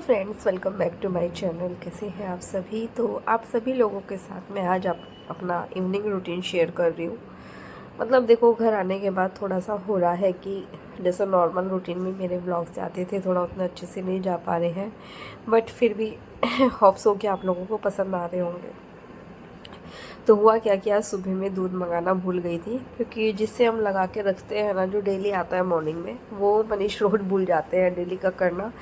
Friends, welcome back to my channel. कैसे हैं आप सभी। तो आप सभी लोगों के साथ मैं आज अपना इवनिंग रूटीन शेयर कर रही हूँ। मतलब देखो, घर आने के बाद थोड़ा सा हो रहा है कि जैसे नॉर्मल रूटीन में मेरे व्लॉग्स आते थे, थोड़ा उतना अच्छे से नहीं जा पा रहे हैं, बट फिर भी होप्स हो कि आप लोगों को पसंद आ रहे होंगे। तो हुआ क्या कि आज सुबह में दूध मंगाना भूल गई थी, क्योंकि जिससे हम लगा के रखते हैं ना, जो डेली आता है मॉर्निंग में, वो मनीष रोड भूल जाते हैं डेली का करना।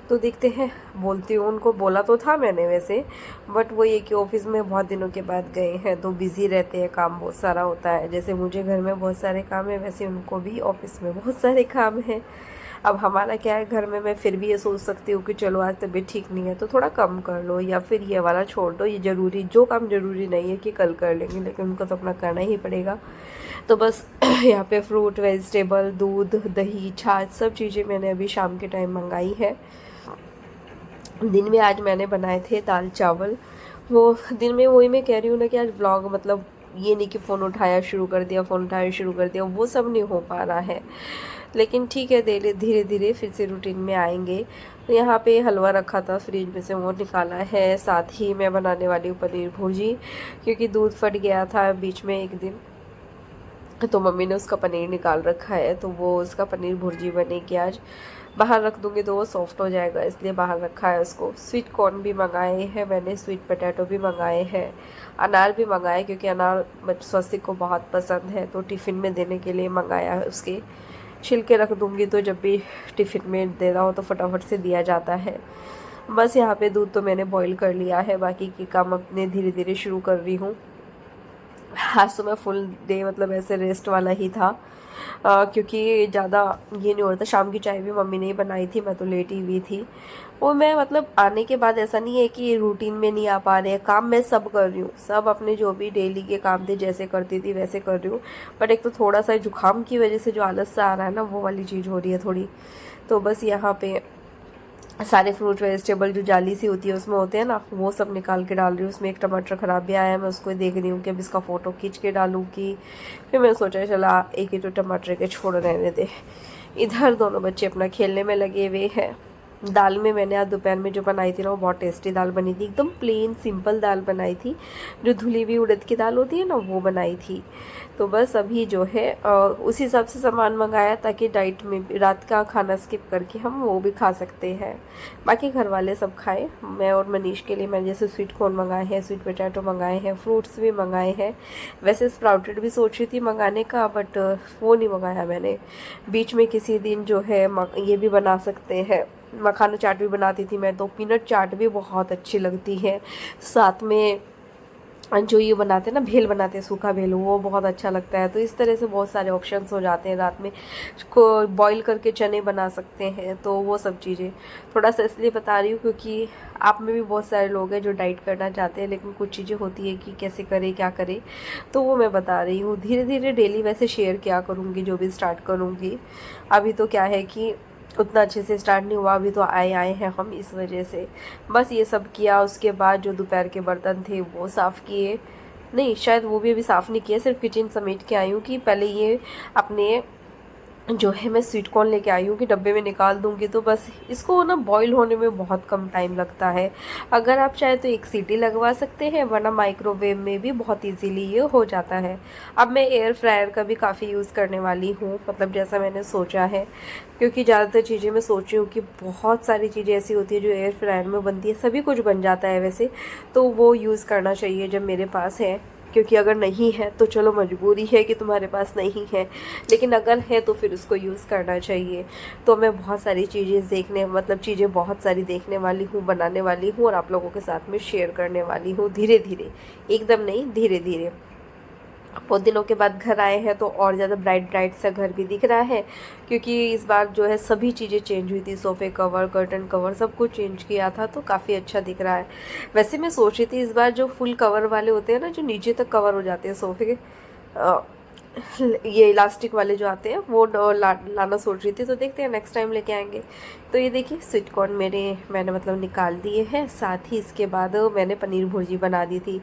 तो देखते हैं, बोलती हूँ उनको। बोला तो था मैंने वैसे, बट वो ये कि ऑफिस में बहुत दिनों के बाद गए हैं तो बिज़ी रहते हैं, काम बहुत सारा होता है। जैसे मुझे घर में बहुत सारे काम है, वैसे उनको भी ऑफिस में बहुत सारे काम हैं। अब हमारा क्या है, घर में मैं फिर भी ये सोच सकती हूँ कि चलो आज तबीयत ठीक नहीं है तो थोड़ा कम कर लो, या फिर ये वाला छोड़ दो, ये ज़रूरी जो काम ज़रूरी नहीं है कि कल कर लेंगे, लेकिन उनको तो अपना करना ही पड़ेगा। तो बस यहाँ पे फ्रूट, वेजिटेबल, दूध, दही, छाछ, सब चीज़ें मैंने अभी शाम के टाइम मंगाई है। दिन में आज मैंने बनाए थे दाल चावल। वो दिन में वही मैं कह रही हूँ ना कि आज व्लॉग, मतलब ये नहीं कि फ़ोन उठाया शुरू कर दिया, फ़ोन उठाया शुरू कर दिया, वो सब नहीं हो पा रहा है। लेकिन ठीक है, धीरे धीरे फिर से रूटीन में आएंगे। तो यहाँ पे हलवा रखा था फ्रिज में से, वो निकाला है। साथ ही मैं बनाने वाली हूँ पनीर भुर्जी, क्योंकि दूध फट गया था बीच में एक दिन, तो मम्मी ने उसका पनीर निकाल रखा है, तो वो उसका पनीर भुर्जी बनेगी आज। बाहर रख दूँगी तो वो सॉफ्ट हो जाएगा, इसलिए बाहर रखा है उसको। स्वीट कॉर्न भी मंगाए हैं मैंने, स्वीट पोटैटो भी मंगाए हैं, अनार भी मंगाए, क्योंकि अनार स्वस्तिक को बहुत पसंद है, तो टिफ़िन में देने के लिए मंगाया है। उसके छिलके रख दूँगी, तो जब भी टिफ़िन में देना हो तो फटाफट से दिया जाता है। बस यहाँ पे दूध तो मैंने बॉईल कर लिया है, बाकी की काम अपने धीरे धीरे शुरू कर रही हूँ। आज तो मैं फुल डे मतलब ऐसे रेस्ट वाला ही था, क्योंकि ज़्यादा ये नहीं हो रहा था। शाम की चाय भी मम्मी ने ही बनाई थी, मैं तो लेटी हुई थी। वो मैं मतलब आने के बाद ऐसा नहीं है कि रूटीन में नहीं आ पा रहे हैं, काम मैं सब कर रही हूँ, सब अपने जो भी डेली के काम थे जैसे करती थी वैसे कर रही हूँ। बट एक तो थोड़ा सा जुकाम की वजह से जो आलस सा आ रहा है ना, वो वाली चीज़ हो रही है थोड़ी। तो बस यहाँ पे सारे फ्रूट वेजिटेबल जो जाली सी होती है उसमें होते हैं ना, वो सब निकाल के डाल रही हूँ। उसमें एक टमाटर ख़राब भी आया है, मैं उसको देख रही हूँ कि अब इसका फ़ोटो खींच के डालूँ कि फिर मैंने सोचा चला एक ही तो टमाटर के छोड़ रहने दे। इधर दोनों बच्चे अपना खेलने में लगे हुए हैं। दाल में मैंने आज दोपहर में जो बनाई थी ना, वो बहुत टेस्टी दाल बनी थी। एकदम प्लेन सिंपल दाल बनाई थी, जो धुली हुई उड़द की दाल होती है ना, वो बनाई थी। तो बस अभी जो है उसी हिसाब से सामान मंगाया, ताकि डाइट में रात का खाना स्किप करके हम वो भी खा सकते हैं, बाकी घर वाले सब खाएं। मैं और मनीष के लिए मैंने जैसे स्वीट कॉर्न मंगाए हैं, स्वीट पोटैटो मंगाए हैं, फ्रूट्स भी मंगाए हैं। वैसे स्प्राउटेड भी सोच रही थी मंगाने का, बट वो नहीं मंगाया मैंने। बीच में किसी दिन जो है ये भी बना सकते हैं, मखाना चाट भी बनाती थी मैं, तो पीनट चाट भी बहुत अच्छी लगती है। साथ में जो ये बनाते हैं ना, भेल बनाते हैं, सूखा भेल, वो बहुत अच्छा लगता है। तो इस तरह से बहुत सारे ऑप्शंस हो जाते हैं। रात में को बॉईल करके चने बना सकते हैं, तो वो सब चीज़ें थोड़ा सा इसलिए बता रही हूँ, क्योंकि आप में भी बहुत सारे लोग हैं जो डाइट करना चाहते हैं, लेकिन कुछ चीज़ें होती है कि कैसे करें क्या करें, तो वो मैं बता रही हूँ। धीरे धीरे डेली वैसे शेयर किया करूँगी, जो भी स्टार्ट करूँगी। अभी तो क्या है कि उतना अच्छे से स्टार्ट नहीं हुआ, अभी तो आए हैं हम, इस वजह से बस ये सब किया। उसके बाद जो दोपहर के बर्तन थे वो साफ़ किए, नहीं शायद वो भी अभी साफ़ नहीं किया, सिर्फ किचन समेट के आई हूँ कि पहले ये अपने जो है मैं स्वीट कॉर्न लेके आई हूँ कि डब्बे में निकाल दूँगी, तो बस इसको ना बॉईल होने में बहुत कम टाइम लगता है। अगर आप चाहे तो एक सीटी लगवा सकते हैं, वरना माइक्रोवेव में भी बहुत इजीली ये हो जाता है। अब मैं एयर फ्रायर का भी काफ़ी यूज़ करने वाली हूँ, मतलब जैसा मैंने सोचा है, क्योंकि ज़्यादातर चीज़ें मैं सोच रही हूँ कि बहुत सारी चीज़ें ऐसी होती है जो एयर फ्रायर में बनती है, सभी कुछ बन जाता है वैसे, तो वो यूज़ करना चाहिए जब मेरे पास है। क्योंकि अगर नहीं है तो चलो मजबूरी है कि तुम्हारे पास नहीं है, लेकिन अगर है तो फिर उसको यूज़ करना चाहिए। तो मैं बहुत सारी चीज़ें चीज़ें बहुत सारी देखने वाली हूँ, बनाने वाली हूँ, और आप लोगों के साथ में शेयर करने वाली हूँ धीरे धीरे, एकदम नहीं, धीरे धीरे। बहुत दिनों के बाद घर आए हैं तो और ज़्यादा ब्राइट ब्राइट सा घर भी दिख रहा है, क्योंकि इस बार जो है सभी चीज़ें चेंज हुई थी, सोफ़े कवर, कर्टन कवर, सब कुछ चेंज किया था, तो काफ़ी अच्छा दिख रहा है। वैसे मैं सोच रही थी इस बार जो फुल कवर वाले होते हैं ना, जो नीचे तक कवर हो जाते हैं सोफ़े के, ये इलास्टिक वाले जो आते हैं, वो लाना सोच रही थी, तो देखते हैं नेक्स्ट टाइम लेके आएंगे। तो ये देखिए स्वीट कॉर्न मैंने मतलब निकाल दिए हैं। साथ ही इसके बाद मैंने पनीर भुर्जी बना दी थी।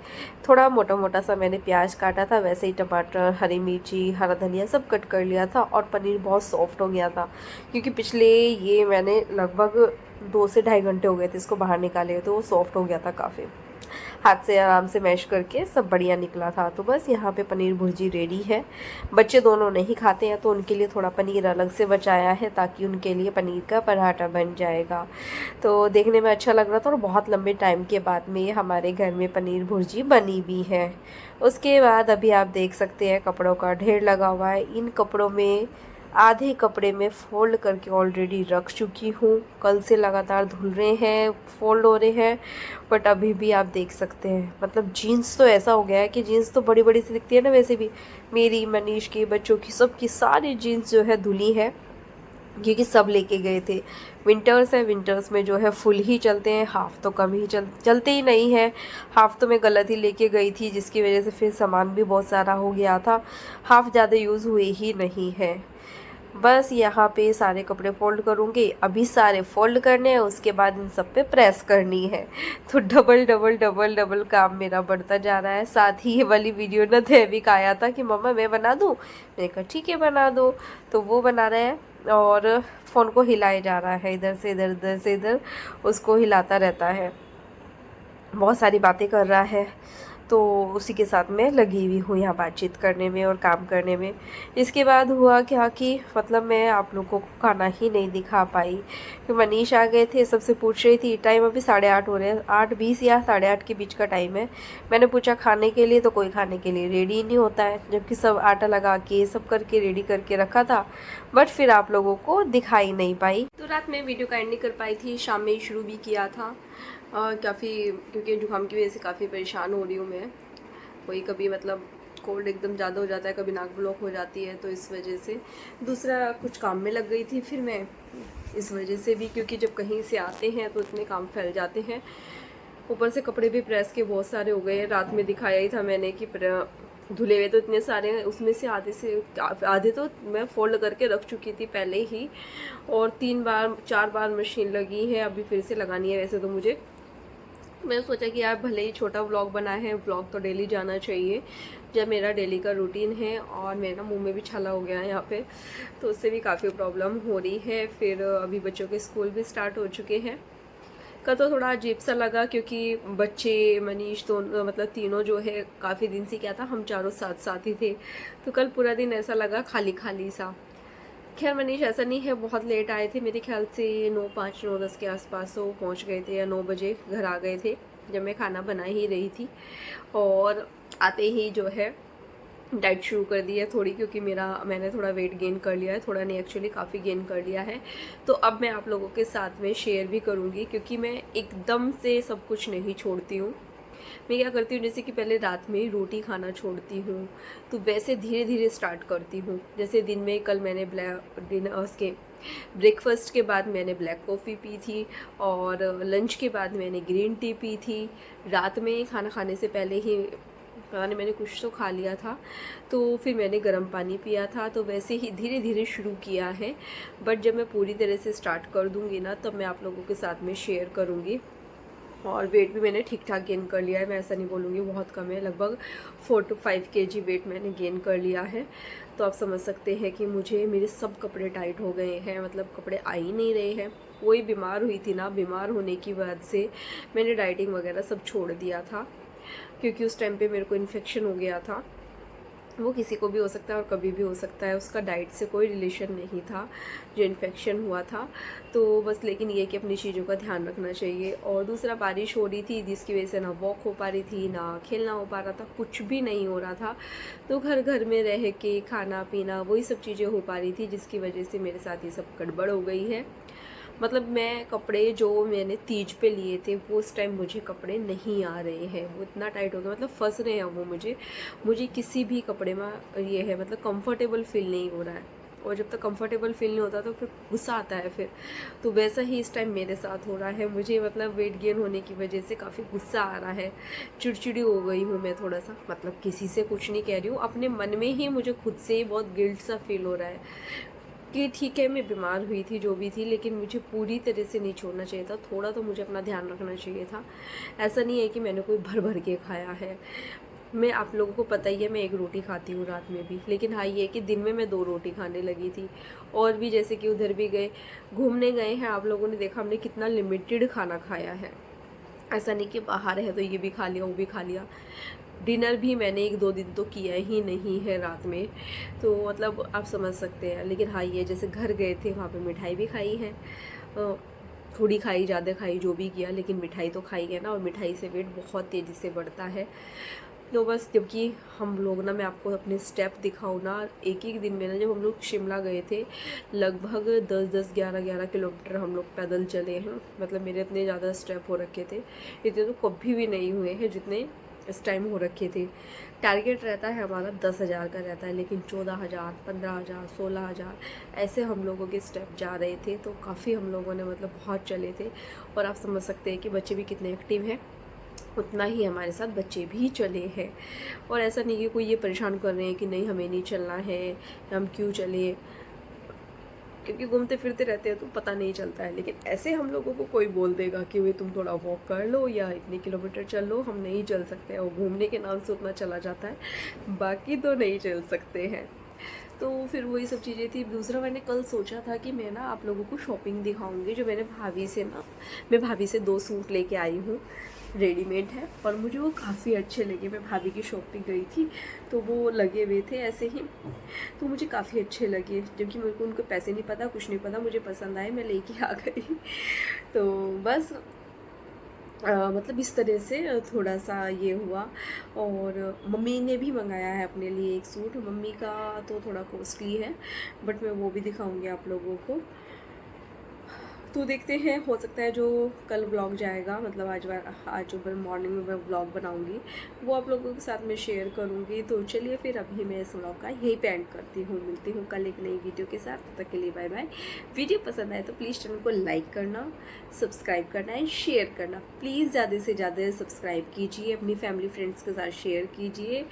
थोड़ा मोटा मोटा सा मैंने प्याज काटा था, वैसे ही टमाटर, हरी मिर्ची, हरा धनिया सब कट कर लिया था, और पनीर बहुत सॉफ्ट हो गया था, क्योंकि पिछले ये मैंने लगभग 2 से ढाई घंटे हो गए थे इसको बाहर निकाले हुए, तो वो सॉफ्ट हो गया था काफ़ी। हाथ से आराम से मैश करके सब बढ़िया निकला था। तो बस यहाँ पे पनीर भुर्जी रेडी है। बच्चे दोनों नहीं खाते हैं तो उनके लिए थोड़ा पनीर अलग से बचाया है, ताकि उनके लिए पनीर का पराठा बन जाएगा। तो देखने में अच्छा लग रहा था और बहुत लंबे टाइम के बाद में हमारे घर में पनीर भुर्जी बनी भी है। उसके बाद अभी आप देख सकते हैं कपड़ों का ढेर लगा हुआ है। इन कपड़ों में आधे कपड़े में फ़ोल्ड करके ऑलरेडी रख चुकी हूँ। कल से लगातार धुल रहे हैं, फ़ोल्ड हो रहे हैं, बट अभी भी आप देख सकते हैं मतलब जीन्स तो ऐसा हो गया है कि जीन्स तो बड़ी बड़ी सी दिखती है ना, वैसे भी मेरी, मनीष की, बच्चों की, सबकी सारी जीन्स जो है धुली है, क्योंकि सब लेके गए थे। विंटर्स है, विंटर्स में जो है फुल ही चलते हैं, हाफ़ तो कम ही चलते ही नहीं है। हाफ़ तो मैं गलत ही लेके गई थी, जिसकी वजह से फिर सामान भी बहुत सारा हो गया था। हाफ़ ज़्यादा यूज़ हुए ही नहीं है। बस यहाँ पे सारे कपड़े फ़ोल्ड करूँगी, अभी सारे फ़ोल्ड करने हैं, उसके बाद इन सब पे प्रेस करनी है। तो डबल डबल डबल डबल काम मेरा बढ़ता जा रहा है। साथ ही ये वाली वीडियो ना दैविक आया था कि मम्मा मैं बना दूँ, मैंने कहा ठीक है बना दो। तो वो बना रहा है और फ़ोन को हिलाए जा रहा है, इधर से इधर, इधर से इधर उसको हिलाता रहता है, बहुत सारी बातें कर रहा है। तो उसी के साथ मैं लगी हुई हूँ यहाँ बातचीत करने में और काम करने में। इसके बाद हुआ क्या कि मतलब मैं आप लोगों को खाना ही नहीं दिखा पाई, कि मनीष आ गए थे, सबसे पूछ रही थी। टाइम अभी 8:30 हो रहे हैं, 8:20 या 8:30 के बीच का टाइम है। मैंने पूछा खाने के लिए, तो कोई खाने के लिए रेडी ही नहीं होता है, जबकि सब आटा लगा के सब करके रेडी करके रखा था, बट फिर आप लोगों को दिखाई नहीं पाई। तो रात में वीडियो का एंड नहीं कर पाई थी, शाम में शुरू भी किया था काफ़ी, क्योंकि जुकाम की वजह से काफ़ी परेशान हो रही हूँ मैं। कोई कभी मतलब कोल्ड एकदम ज़्यादा हो जाता है, कभी नाक ब्लॉक हो जाती है, तो इस वजह से। दूसरा कुछ काम में लग गई थी फिर मैं, इस वजह से भी, क्योंकि जब कहीं से आते हैं तो इतने काम फैल जाते हैं। ऊपर से कपड़े भी प्रेस के बहुत सारे हो गए हैं। रात में दिखाया ही था मैंने कि धुले हुए तो इतने सारे हैं, उसमें से आधे तो मैं फोल्ड करके रख चुकी थी पहले ही, और 4 बार मशीन लगी है, अभी फिर से लगानी है। वैसे तो मुझे, मैंने सोचा कि यार भले ही छोटा व्लॉग बना है, व्लॉग तो डेली जाना चाहिए, जब मेरा डेली का रूटीन है। और मेरे ना मुंह में भी छाला हो गया है यहाँ पे, तो उससे भी काफ़ी प्रॉब्लम हो रही है। फिर अभी बच्चों के स्कूल भी स्टार्ट हो चुके हैं। कल तो थोड़ा अजीब सा लगा, क्योंकि बच्चे, मनीष दोनों, मतलब तीनों जो है, काफ़ी दिन से क्या था, हम चारों साथ साथ ही थे, तो कल पूरा दिन ऐसा लगा खाली खाली सा। खैर मनीष ऐसा नहीं है, बहुत लेट आए थे, मेरे ख्याल से 9:05 9:10 के आसपास तो पहुंच गए थे, या 9 बजे घर आ गए थे, जब मैं खाना बना ही रही थी। और आते ही जो है डाइट शुरू कर दी है थोड़ी, क्योंकि मैंने थोड़ा वेट गेन कर लिया है, थोड़ा नहीं एक्चुअली काफ़ी गेन कर लिया है। तो अब मैं आप लोगों के साथ में शेयर भी करूँगी, क्योंकि मैं एकदम से सब कुछ नहीं छोड़ती हूँ। मैं क्या करती हूँ, जैसे कि पहले रात में ही रोटी खाना छोड़ती हूँ, तो वैसे धीरे धीरे स्टार्ट करती हूँ। जैसे दिन में कल मैंने उसके ब्रेकफास्ट के बाद मैंने ब्लैक कॉफ़ी पी थी, और लंच के बाद मैंने ग्रीन टी पी थी। रात में खाना खाने से पहले ही पता नहीं मैंने कुछ तो खा लिया था, तो फिर मैंने गर्म पानी पिया था। तो वैसे ही धीरे धीरे शुरू किया है, बट जब मैं पूरी तरह से स्टार्ट कर दूँगी ना, तब मैं आप लोगों के साथ में शेयर करूँगी। और वेट भी मैंने ठीक ठाक गेन कर लिया है, मैं ऐसा नहीं बोलूँगी बहुत कम है, लगभग 4 to 5 kg वेट मैंने गेन कर लिया है। तो आप समझ सकते हैं कि मेरे सब कपड़े टाइट हो गए हैं, मतलब कपड़े आ ही नहीं रहे हैं। कोई बीमार हुई थी ना, बीमार होने की वजह से मैंने डाइटिंग वगैरह सब छोड़ दिया था, क्योंकि उस टाइम पे मेरे को इन्फेक्शन हो गया था। वो किसी को भी हो सकता है और कभी भी हो सकता है, उसका डाइट से कोई रिलेशन नहीं था जो इन्फेक्शन हुआ था। तो बस, लेकिन ये कि अपनी चीज़ों का ध्यान रखना चाहिए। और दूसरा, बारिश हो रही थी, जिसकी वजह से ना वॉक हो पा रही थी, ना खेलना हो पा रहा था, कुछ भी नहीं हो रहा था। तो घर में रह के खाना पीना वही सब चीज़ें हो पा रही थी, जिसकी वजह से मेरे साथ ये सब गड़बड़ हो गई है। मतलब मैं कपड़े जो मैंने तीज पे लिए थे, वो उस टाइम मुझे कपड़े नहीं आ रहे हैं, वो इतना टाइट हो गया, मतलब फंस रहे हैं वो मुझे किसी भी कपड़े में ये है, मतलब कंफर्टेबल फील नहीं हो रहा है। और जब तक कंफर्टेबल फील नहीं होता तो फिर गुस्सा आता है फिर। तो वैसा ही इस टाइम मेरे साथ हो रहा है, मुझे मतलब वेट गेन होने की वजह से काफ़ी गुस्सा आ रहा है, चिड़चिड़ी हो गई हूँ मैं थोड़ा सा। मतलब किसी से कुछ नहीं कह रही हूँ, अपने मन में ही मुझे खुद से ही बहुत गिल्ट सा फील हो रहा है कि ठीक है, मैं बीमार हुई थी जो भी थी, लेकिन मुझे पूरी तरह से नहीं छोड़ना चाहिए था, थोड़ा तो मुझे अपना ध्यान रखना चाहिए था। ऐसा नहीं है कि मैंने कोई भर भर के खाया है, मैं आप लोगों को पता ही है मैं एक रोटी खाती हूँ रात में भी, लेकिन हाँ ये है कि दिन में मैं 2 रोटी खाने लगी थी। और भी जैसे कि उधर भी गए, घूमने गए हैं, आप लोगों ने देखा हमने कितना लिमिटेड खाना खाया है। ऐसा नहीं कि बाहर है तो ये भी खा लिया वो भी खा लिया। डिनर भी मैंने 1-2 दिन तो किया ही नहीं है रात में, तो मतलब आप समझ सकते हैं। लेकिन हाँ ये जैसे घर गए थे वहाँ पे मिठाई भी खाई है, थोड़ी खाई ज़्यादा खाई जो भी किया, लेकिन मिठाई तो खाई है ना, और मिठाई से वेट बहुत तेज़ी से बढ़ता है। तो बस जबकि हम लोग ना, मैं आपको अपने स्टेप दिखाऊँ ना, एक एक दिन में ना, जब हम लोग शिमला गए थे लगभग 10-10 11-11 किलोमीटर हम लोग पैदल चले हैं। मतलब मेरे इतने ज़्यादा स्टेप हो रखे थे, इतने तो कभी भी नहीं हुए हैं जितने इस टाइम हो रखे थे। टारगेट रहता है हमारा 10,000 का रहता है, लेकिन 14,000 15,000 16,000 ऐसे हम लोगों के स्टेप जा रहे थे। तो काफ़ी हम लोगों ने मतलब बहुत चले थे। और आप समझ सकते हैं कि बच्चे भी कितने एक्टिव हैं, उतना ही हमारे साथ बच्चे भी चले हैं। और ऐसा नहीं कि कोई ये परेशान कर रहे हैं कि नहीं हमें नहीं चलना है, हम क्यों चले, क्योंकि घूमते फिरते रहते हैं तो पता नहीं चलता है। लेकिन ऐसे हम लोगों को कोई बोल देगा कि भाई तुम थोड़ा वॉक कर लो या इतने किलोमीटर चल लो, हम नहीं चल सकते। और घूमने के नाम से उतना चला जाता है, बाकी तो नहीं चल सकते हैं। तो फिर वही सब चीज़ें थी। दूसरा मैंने कल सोचा था कि मैं ना आप लोगों को शॉपिंग दिखाऊंगी, जो मैंने भाभी से ना, मैं भाभी से 2 सूट लेके आई हूँ, रेडीमेड है, और मुझे वो काफ़ी अच्छे लगे। मैं भाभी की शॉप पे गई थी तो वो लगे हुए थे ऐसे ही, तो मुझे काफ़ी अच्छे लगे। जबकि मेरे को उनको पैसे नहीं पता, कुछ नहीं पता, मुझे पसंद आए, मैं लेके आ गई। तो बस मतलब इस तरह से थोड़ा सा ये हुआ। और मम्मी ने भी मंगाया है अपने लिए एक सूट, मम्मी का तो थोड़ा कॉस्टली है, बट मैं वो भी दिखाऊंगी आप लोगों को। तो देखते हैं, हो सकता है जो कल ब्लॉग जाएगा, मतलब आज ऊपर मॉर्निंग में मैं ब्लॉग बनाऊंगी, वो आप लोगों के साथ में शेयर करूंगी। तो चलिए फिर अभी मैं इस ब्लॉग का यही पे एंड करती हूँ, मिलती हूँ कल एक नई वीडियो के साथ। तब तक के लिए बाय बाय। वीडियो पसंद आए तो प्लीज़ चैनल को लाइक करना, सब्सक्राइब करना एंड शेयर करना। प्लीज़ ज़्यादा से ज़्यादा सब्सक्राइब कीजिए, अपनी फैमिली फ्रेंड्स के साथ शेयर कीजिए,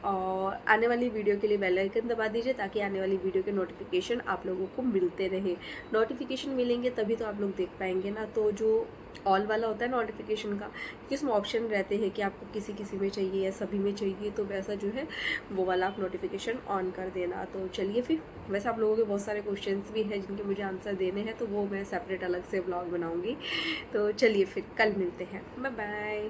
और आने वाली वीडियो के लिए बेल आइकन दबा दीजिए, ताकि आने वाली वीडियो के नोटिफिकेशन आप लोगों को मिलते रहे। नोटिफिकेशन मिलेंगे तभी तो आप लोग देख पाएंगे ना। तो जो ऑल वाला होता है नोटिफिकेशन का, क्योंकि उसमें ऑप्शन रहते हैं कि आपको किसी किसी में चाहिए या सभी में चाहिए, तो वैसा जो है वो वाला आप नोटिफिकेशन ऑन कर देना। तो चलिए फिर, वैसे आप लोगों के बहुत सारे क्वेश्चंस भी हैं जिनके मुझे आंसर देने हैं, तो वो मैं सेपरेट अलग से ब्लॉग बनाऊंगी। तो चलिए फिर कल मिलते हैं, बाय बाय।